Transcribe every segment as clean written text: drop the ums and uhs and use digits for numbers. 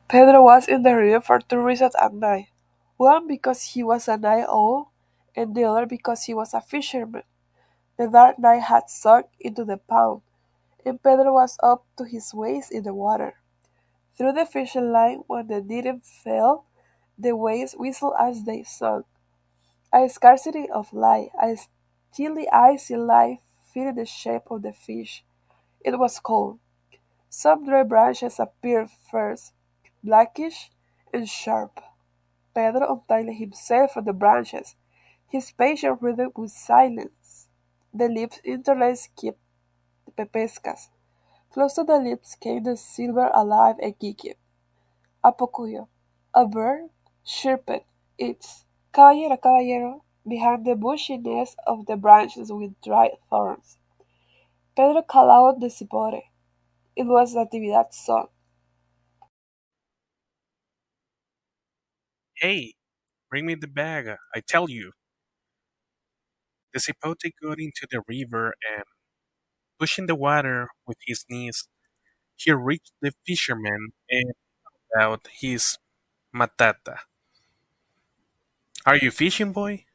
Pedro was in the river for two reasons at night. One because he was a night owl, and the other because he was a fisherman. The dark night had sunk into the pond, and Pedro was up to his waist in the water. Through the fishing line, when the net fell, the waves whistled as they sunk. A scarcity of light, a steely icy light fitted the shape of the fish. It was cold. Some dry branches appeared first, blackish and sharp. Pedro untangled himself from the branches. His patient rhythm was silence. The lips interlaced kept the pepescas. Close to the lips came the silver alive and kicking. A pocuyo, a bird, chirped its "Caballero, caballero" behind the bushiness of the branches with dried thorns. Pedro called out the cipote. It was Natividad's song. Hey, bring me the bag, I tell you. The cipote got into the river and, pushing the water with his knees, he reached the fisherman and pulled out his matata. Are you fishing, boy?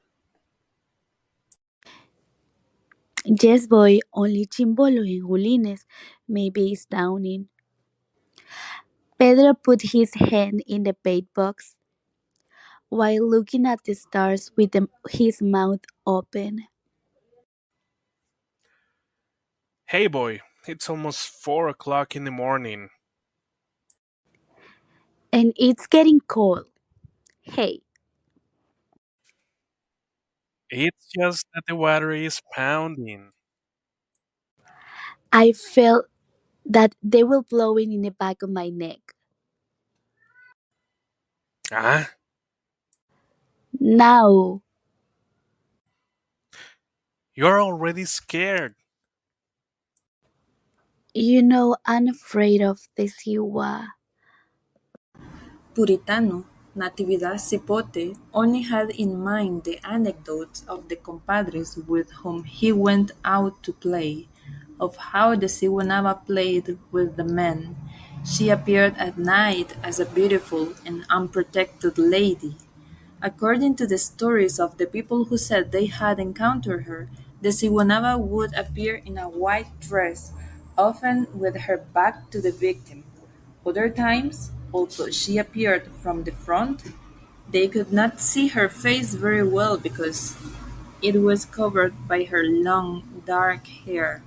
Yes, boy, only Chimbolo and Julines. Maybe it's downing. Pedro put his hand in the bait box while looking at the stars with his mouth open. Hey, boy, it's almost 4 o'clock in the morning. And it's getting cold. Hey, It's just that the water is pounding. I felt that they were blowing in the back of my neck. Ah, Now, you're already scared. I'm afraid of the Siwa. Puritano, Natividad Cipote only had in mind the anecdotes of the compadres with whom he went out to play, of how the Ziguanaba played with the men. She appeared at night as a beautiful and unprotected lady. According to the stories of the people who said they had encountered her, the Ziguanaba would appear in a white dress, often with her back to the victim. Other times, although she appeared from the front, they could not see her face very well because it was covered by her long dark hair.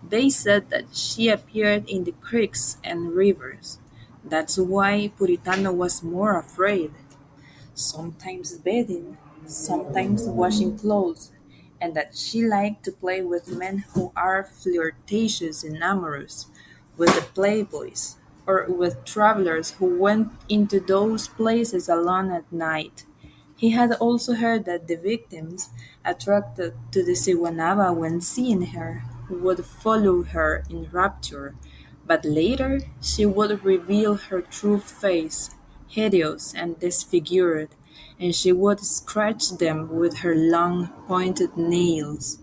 They said that she appeared in the creeks and rivers. That's why Puritano was more afraid, sometimes bathing, sometimes washing clothes, and that she liked to play with men who are flirtatious and amorous, with the playboys, or with travelers who went into those places alone at night. He had also heard that the victims, attracted to the Siwanaba when seeing her, would follow her in rapture, but later she would reveal her true face, hideous and disfigured, and she would scratch them with her long pointed nails.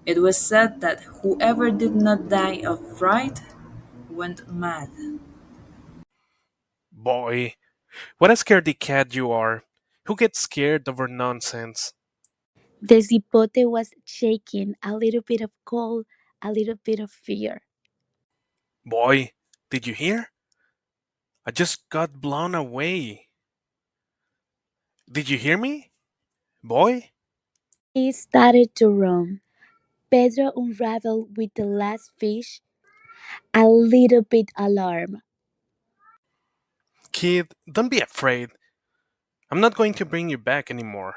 It was said that whoever did not die of fright went mad. Boy, what a scaredy cat you are. Who gets scared over nonsense? The Zipote was shaking, a little bit of cold, a little bit of fear. Boy, did you hear? I just got blown away. Did you hear me? Boy? He started to run. Pedro unraveled with the last fish, a little bit alarmed. Kid, don't be afraid. I'm not going to bring you back anymore.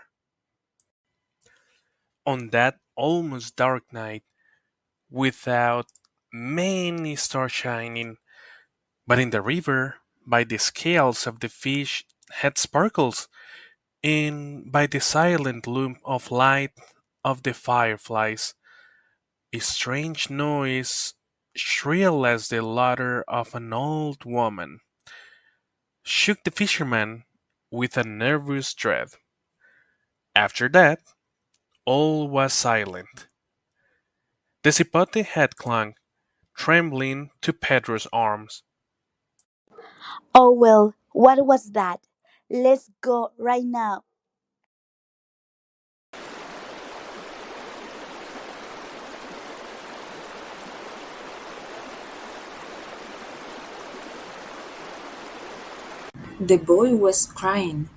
On that almost dark night, without many stars shining, but in the river, by the scales of the fish had sparkles, and by the silent loom of light of the fireflies, a strange noise, shrill as the laughter of an old woman, shook the fisherman with a nervous dread. After that, all was silent. The cipote had clung, trembling, to Pedro's arms. Oh well, What was that? Let's go right now. The boy was crying.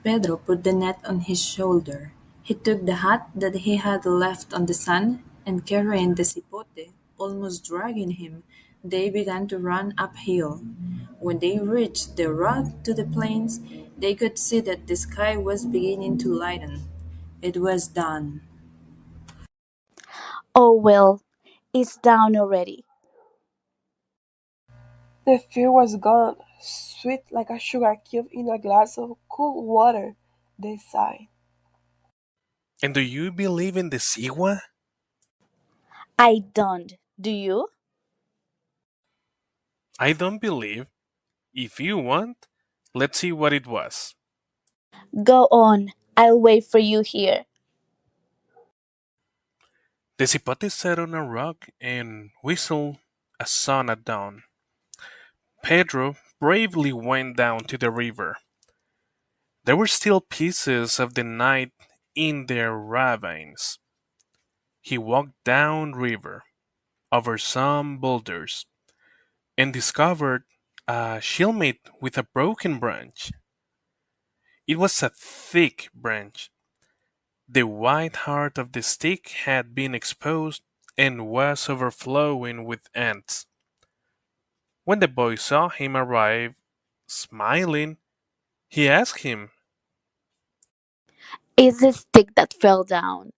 Pedro put the net on his shoulder. He took the hat that he had left on the sand, and carrying the cipote, almost dragging him, they began to run uphill. When they reached the road to the plains, they could see that the sky was beginning to lighten. It was dawn. Oh well, it's down already. The fear was gone, sweet like a sugar cube in a glass of cool water, they sighed. And do you believe in the Sigua? I don't. Do you? I don't believe. If you want, let's see what it was. Go on. I'll wait for you here. The cipote sat on a rock and whistled a song at dawn. Pedro bravely went down to the river. There were still pieces of the night in their ravines. He walked down river, over some boulders, and discovered a shellmate with a broken branch. It was a thick branch. The white heart of the stick had been exposed and was overflowing with ants. When the boy saw him arrive, smiling, he asked him, It's the stick that fell down.